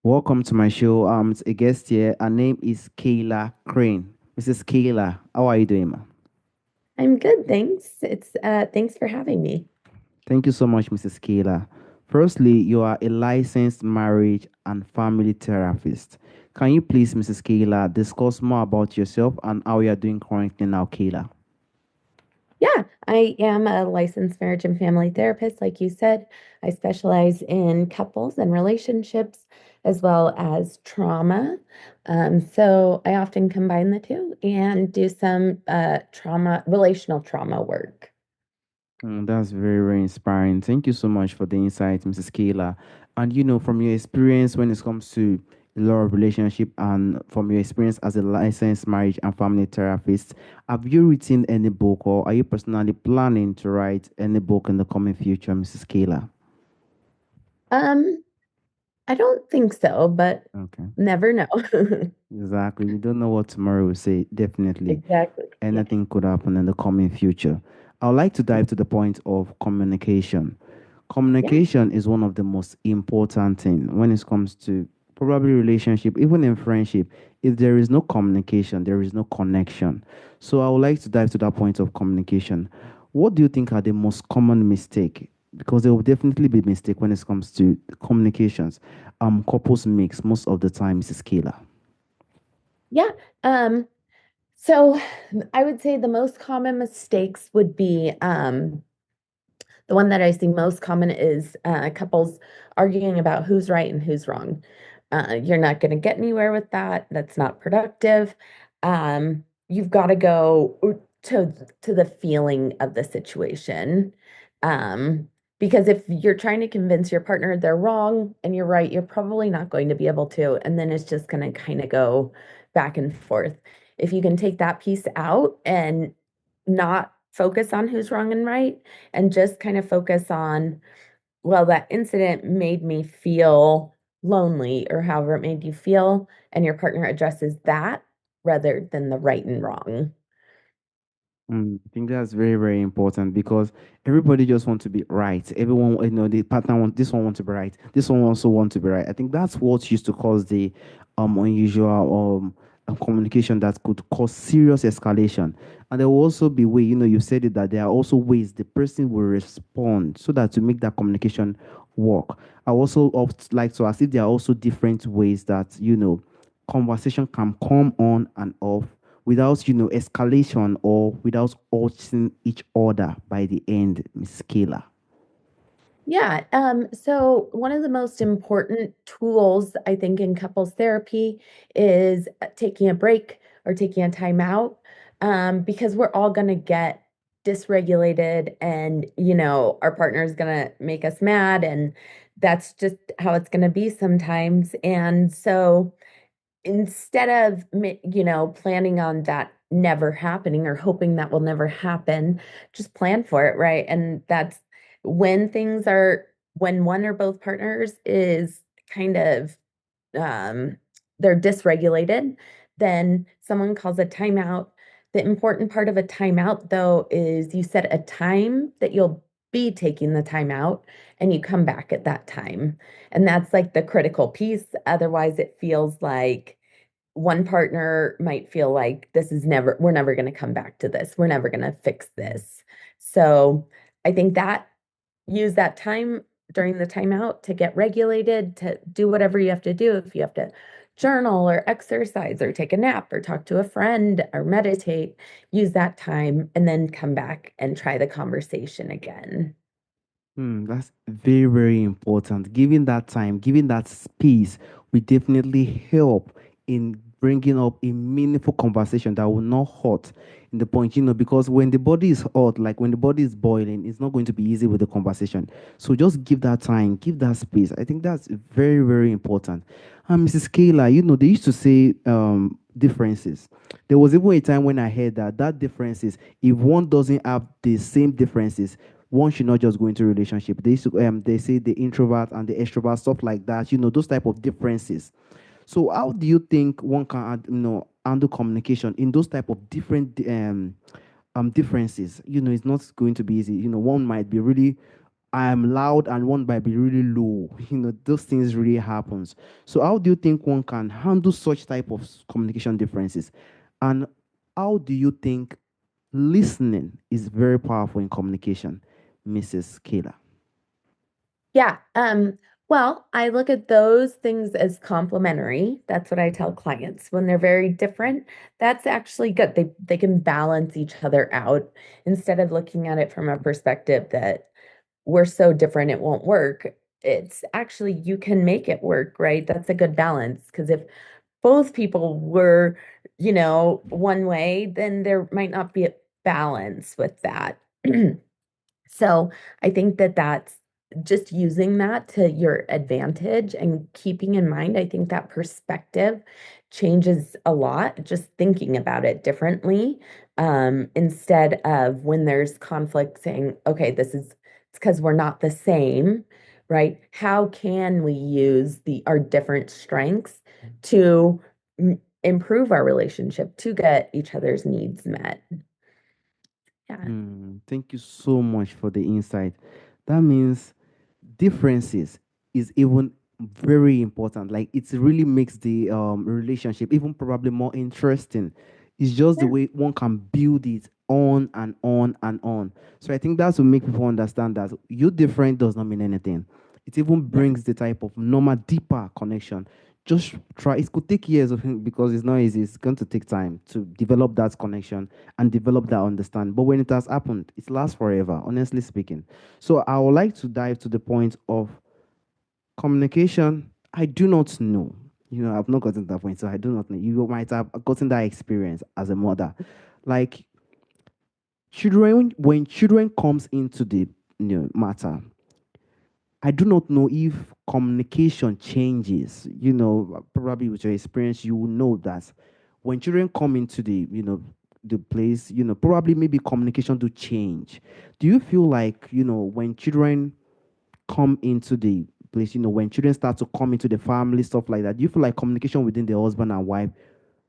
Welcome to my show. It's a guest here. Her name is Kayla Crane. Mrs. Kayla, how are you doing, ma? I'm good, thanks. It's thanks for having me. Thank you so much, Mrs. Kayla. Firstly, you are a licensed marriage and family therapist. Can you please, Mrs. Kayla, discuss more about yourself and how you are doing currently now, Kayla? Yeah, I am a licensed marriage and family therapist, like you said. I specialize in couples and relationships as well as trauma. So I often combine the two and do some relational trauma work. That's very, very inspiring. Thank you so much for the insight, Mrs. Kayla. And from your experience when it comes to a lot of relationship and from your experience as a licensed marriage and family therapist, have you written any book or are you personally planning to write any book in the coming future, Mrs. Kayla? Um, I don't think so, but Okay. never know. Exactly. We don't know what tomorrow will say. Definitely. Exactly. Yes. Anything could happen in the coming future. I would like to dive to the point of communication. Yeah. Communication is one of the most important thing when it comes to probably relationship, even in friendship. If there is no communication, there is no connection. So I would like to dive to that point of communication. What do you think are the most common mistake? Because there will definitely be mistake when it comes to communications. Couples makes most of the time, Mrs. Kayla. Yeah. Um, so I would say the most common mistakes would be the one that I see most common is couples arguing about who's right and who's wrong. You're not going to get anywhere with that. That's not productive. You've got to go to the feeling of the situation. Um, because if you're trying to convince your partner they're wrong and you're right, you're probably not going to be able to. And then it's just going to kind of go back and forth. If you can take that piece out and not focus on who's wrong and right, and just kind of focus on, well, that incident made me feel lonely, or however it made you feel, and your partner addresses that rather than the right and wrong. I think that's very, very important because everybody just want to be right. Everyone, the partner want this one want to be right. This one also want to be right. I think that's what used to cause the unusual communication that could cause serious escalation. And there will also be way, you said it that there are also ways the person will respond so that to make that communication work. I also oft like to ask if there are also different ways that conversation can come on and off without escalation or without hurting each other by the end, Miss Kayla. Yeah. So one of the most important tools I think in couples therapy is taking a break or taking a time out, because we're all going to get dysregulated, and our partner is going to make us mad, and that's just how it's going to be sometimes. And so instead of planning on that never happening or hoping that will never happen, just plan for it, right? And that's when things are when one or both partners is kind of um they're dysregulated, then someone calls a timeout. The important part of a timeout, though, is you set a time that you'll be taking the timeout, and you come back at that time. And that's like the critical piece. Otherwise, it feels like one partner might feel like we're never going to come back to this. We're never going to fix this. So I think that use that time during the timeout to get regulated, to do whatever you have to do. If you have to journal or exercise or take a nap or talk to a friend or meditate, use that time and then come back and try the conversation again. That's very, very important. Giving that time, giving that space will definitely help in bringing up a meaningful conversation that will not hurt in the point, because when the body is hot, like when the body is boiling, it's not going to be easy with the conversation. So just give that time, give that space. I think that's very, very important. And Mrs. Kayla, they used to say differences. There was even a time when I heard that differences, if one doesn't have the same differences, one should not just go into a relationship. They say the introvert and the extrovert, stuff like that. Those type of differences. So how do you think one can handle communication in those type of different differences? It's not going to be easy. One might be really I am loud and one might be really low. Those things really happens. So how do you think one can handle such type of communication differences? And how do you think listening is very powerful in communication, Mrs. Kayla? Yeah. Well, I look at those things as complementary. That's what I tell clients. When they're very different, that's actually good. They can balance each other out instead of looking at it from a perspective that we're so different it won't work. It's actually you can make it work, right? That's a good balance because if both people were, one way, then there might not be a balance with that. So I think that that's just using that to your advantage and keeping in mind, I think that perspective changes a lot, just thinking about it differently, instead of when there's conflict saying, okay, it's because we're not the same, right? How can we use our different strengths to improve our relationship, to get each other's needs met? Yeah. Thank you so much for the insight. That means differences is even very important. Like it really makes the relationship even probably more interesting. It's just the Yeah. way one can build it on and on and on. So I think that's what make people understand that you different does not mean anything. It even Yeah. brings the type of normal, deeper connection. Just try. It could take years of him because it's not easy. It's going to take time to develop that connection and develop that understanding. But when it has happened, it lasts forever. Honestly speaking. So I would like to dive to the point of communication. I do not know. I've not gotten to that point, so I do not know. You might have gotten that experience as a mother. Like children, when children comes into the matter, I do not know if communication changes. Probably with your experience, you will know that when children come into the place, probably maybe communication do change. Do you feel like, when children come into the place, when children start to come into the family, stuff like that, do you feel like communication within the husband and wife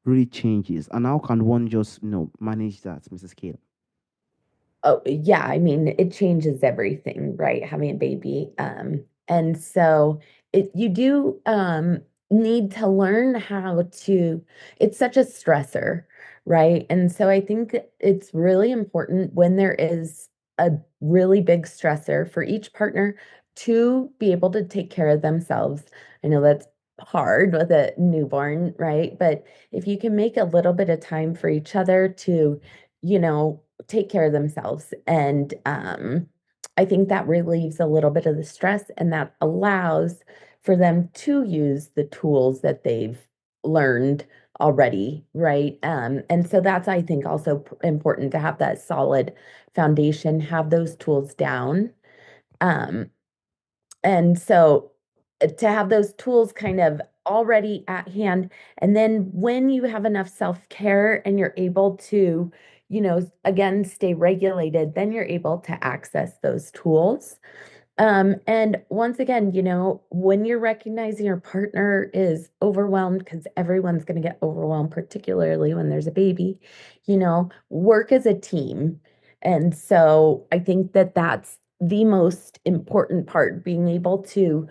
really changes? And how can one just, manage that, Mrs. Kale? Oh, yeah, I mean, it changes everything, right? Having a baby. And so you do need to learn how to, it's such a stressor, right? And so I think it's really important when there is a really big stressor for each partner to be able to take care of themselves. I know that's hard with a newborn, right? But if you can make a little bit of time for each other to, take care of themselves. And I think that relieves a little bit of the stress and that allows for them to use the tools that they've learned already, right? And so that's, I think, also important to have that solid foundation, have those tools down. Um, and so to have those tools kind of already at hand, and then when you have enough self-care and you're able to, again, stay regulated, then you're able to access those tools. And once again, when you're recognizing your partner is overwhelmed, because everyone's going to get overwhelmed, particularly when there's a baby, work as a team. And so I think that that's the most important part, being able to,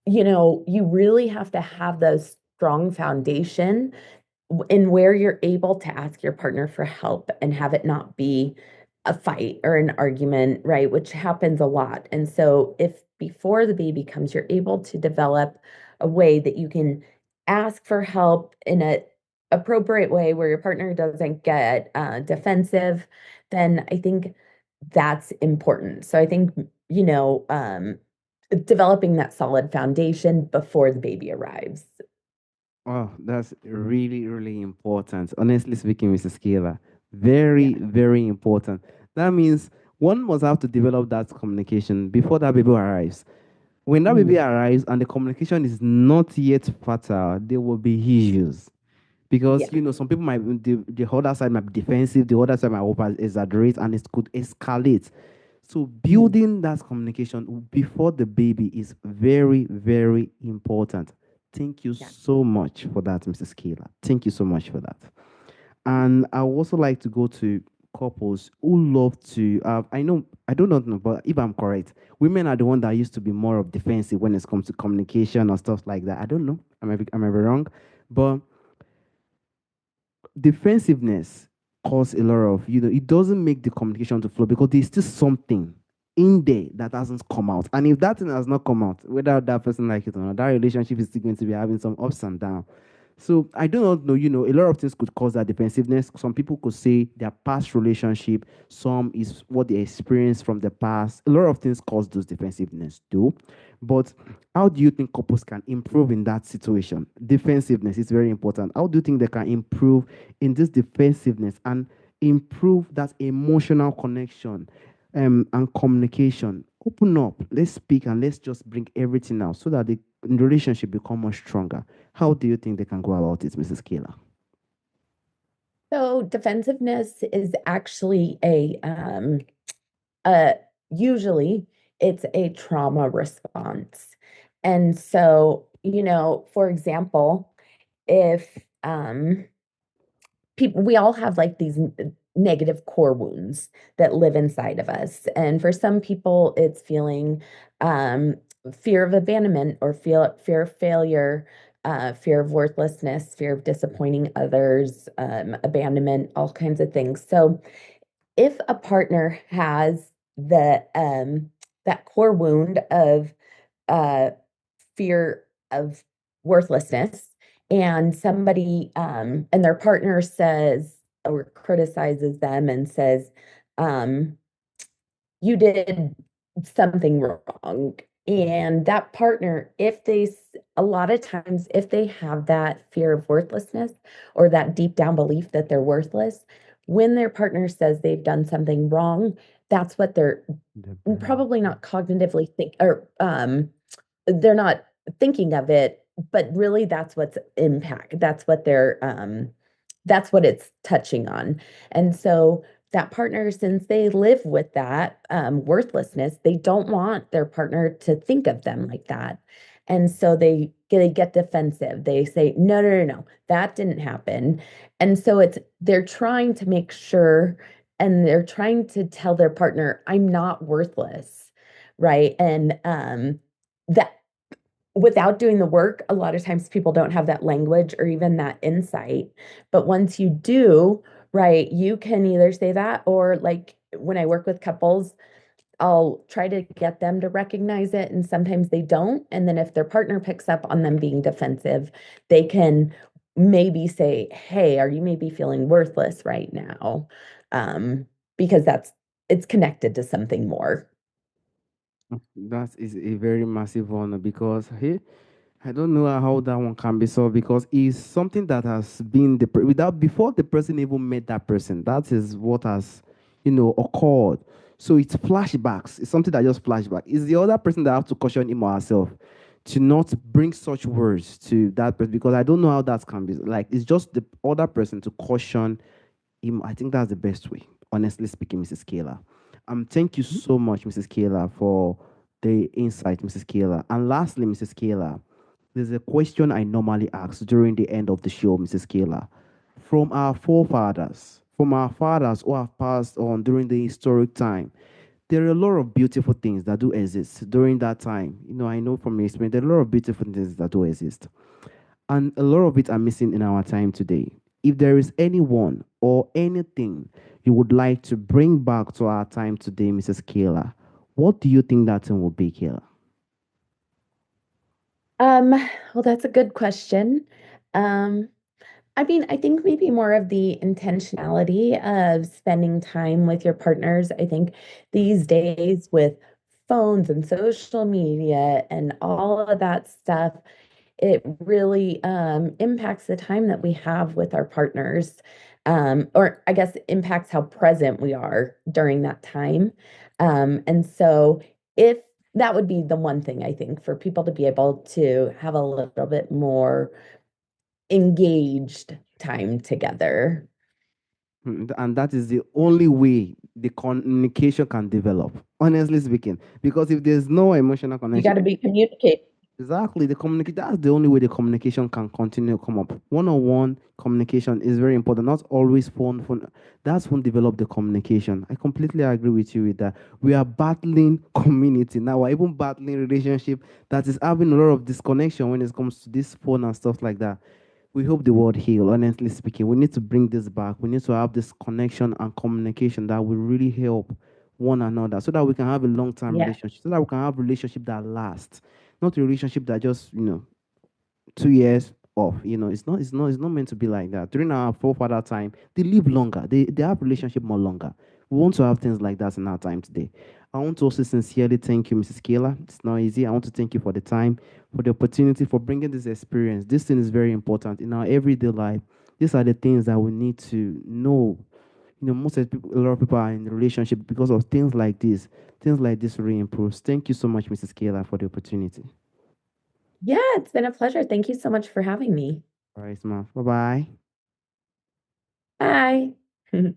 you really have to have those strong foundation and where you're able to ask your partner for help and have it not be a fight or an argument, right? Which happens a lot. And so, if before the baby comes, you're able to develop a way that you can ask for help in a appropriate way where your partner doesn't get defensive, then I think that's important. So I think, developing that solid foundation before the baby arrives. Oh, that's really, really important. Honestly speaking, Mrs. Scaler, very, Yeah. very important. That means one must have to develop that communication before that baby arrives. When that baby Mm. arrives and the communication is not yet fertile, there will be issues. Because Yeah. some people might the other side might be defensive, the other side might exaggerate, and it could escalate. So Mhm. building that communication before the baby is very, very important. Thank you Yeah. so much for that, Mrs. Kayla. Thank you so much for that. And I would also like to go to couples who love to, I know, I do not know, but if I'm correct, women are the one that used to be more of defensive when it comes to communication or stuff like that. I don't know. I might be wrong. But defensiveness cause a lot of, it doesn't make the communication to flow because there's still something in there that hasn't come out. And if that thing has not come out, whether that person like it or not, that relationship is still going to be having some ups and downs. So I do not know, a lot of things could cause that defensiveness. Some people could say their past relationship, some is what they experienced from the past. A lot of things cause those defensiveness too. But how do you think couples can improve in that situation? Defensiveness is very important. How do you think they can improve in this defensiveness and improve that emotional connection and communication? Open up, let's speak, and let's just bring everything out so that the relationship become much stronger. How do you think they can go about it, Mrs. Kayla? So defensiveness is actually uh, usually it's a trauma response. And so, for example, if people we all have like these negative core wounds that live inside of us, and for some people it's feeling um fear of abandonment or fear of failure, fear of worthlessness, fear of disappointing others, abandonment, all kinds of things. So if a partner has the that core wound of uh fear of worthlessness, and somebody and their partner says or criticizes them and says, um you did something wrong, and that partner, if a lot of times if they have that fear of worthlessness or that deep down belief that they're worthless, when their partner says they've done something wrong, that's what they're The brain. probably not cognitively think, or they're not thinking of it, but really that's what it's touching on. And so that partner, since they live with that worthlessness, they don't want their partner to think of them like that. And so they get defensive. They say, no, no, no, no, that didn't happen. And so they're trying to make sure, and they're trying to tell their partner, I'm not worthless. Right. And that without doing the work, a lot of times people don't have that language or even that insight. But once you do, right, you can either say that, or like when I work with couples, I'll try to get them to recognize it. And sometimes they don't. And then if their partner picks up on them being defensive, they can maybe say, hey, are you maybe feeling worthless right now? Um, because it's connected to something more. That is a very massive one because hey, I don't know how that one can be solved because it's something that has been without before the person even met that person. That is what has, occurred. So it's flashbacks. It's something that just flashback. It's the other person that have to caution him or herself to not bring such words to that person because I don't know how that can be. Like it's just the other person to caution him. I think that's the best way. Honestly speaking, Mrs. Kayla. Thank you so much, Mrs. Kayla, for the insight, Mrs. Kayla. And lastly, Mrs. Kayla, there's a question I normally ask during the end of the show, Mrs. Kayla. From our forefathers, from our fathers who have passed on during the historic time, there are a lot of beautiful things that do exist during that time. I know from experience, there are a lot of beautiful things that do exist. And a lot of it are missing in our time today. If there is anyone or anything you would like to bring back to our time today, Mrs. Kayla, what do you think that thing will be, Kayla? Um, well, that's a good question. Um, I mean, I think maybe more of the intentionality of spending time with your partners. I think these days with phones and social media and all of that stuff, it really impacts the time that we have with our partners, or I guess impacts how present we are during that time. And so, if that would be the one thing I think for people to be able to have a little bit more engaged time together. And that is the only way the communication can develop, honestly speaking. Because if there's no emotional You got connection, to be communicating. Exactly. The communicate that's the only way the communication can continue to come up. One-on-one communication is very important. Not always phone. That's when develop the communication. I completely agree with you with that. We are battling community now. We're even battling relationship that is having a lot of disconnection when it comes to this phone and stuff like that. We hope the world heal. Honestly speaking, we need to bring this back. We need to have this connection and communication that will really help one another, so that we can have a long-term Yeah. relationship, so that we can have relationship that lasts, not a relationship that just 2 years off. It's not meant to be like that. During our forefather time, they live longer. They have relationship more longer. We want to have things like that in our time today. I want to also sincerely thank you, Mrs. Kayla. It's not easy. I want to thank you for the time, for the opportunity, for bringing this experience. This thing is very important in our everyday life. These are the things that we need to know. Most of the people, a lot of people are in relationship because of things like this. Things like this really improves. Thank you so much, Mrs. Kayla, for the opportunity. Yeah, it's been a pleasure. Thank you so much for having me. All right, Smart. Bye bye. Bye.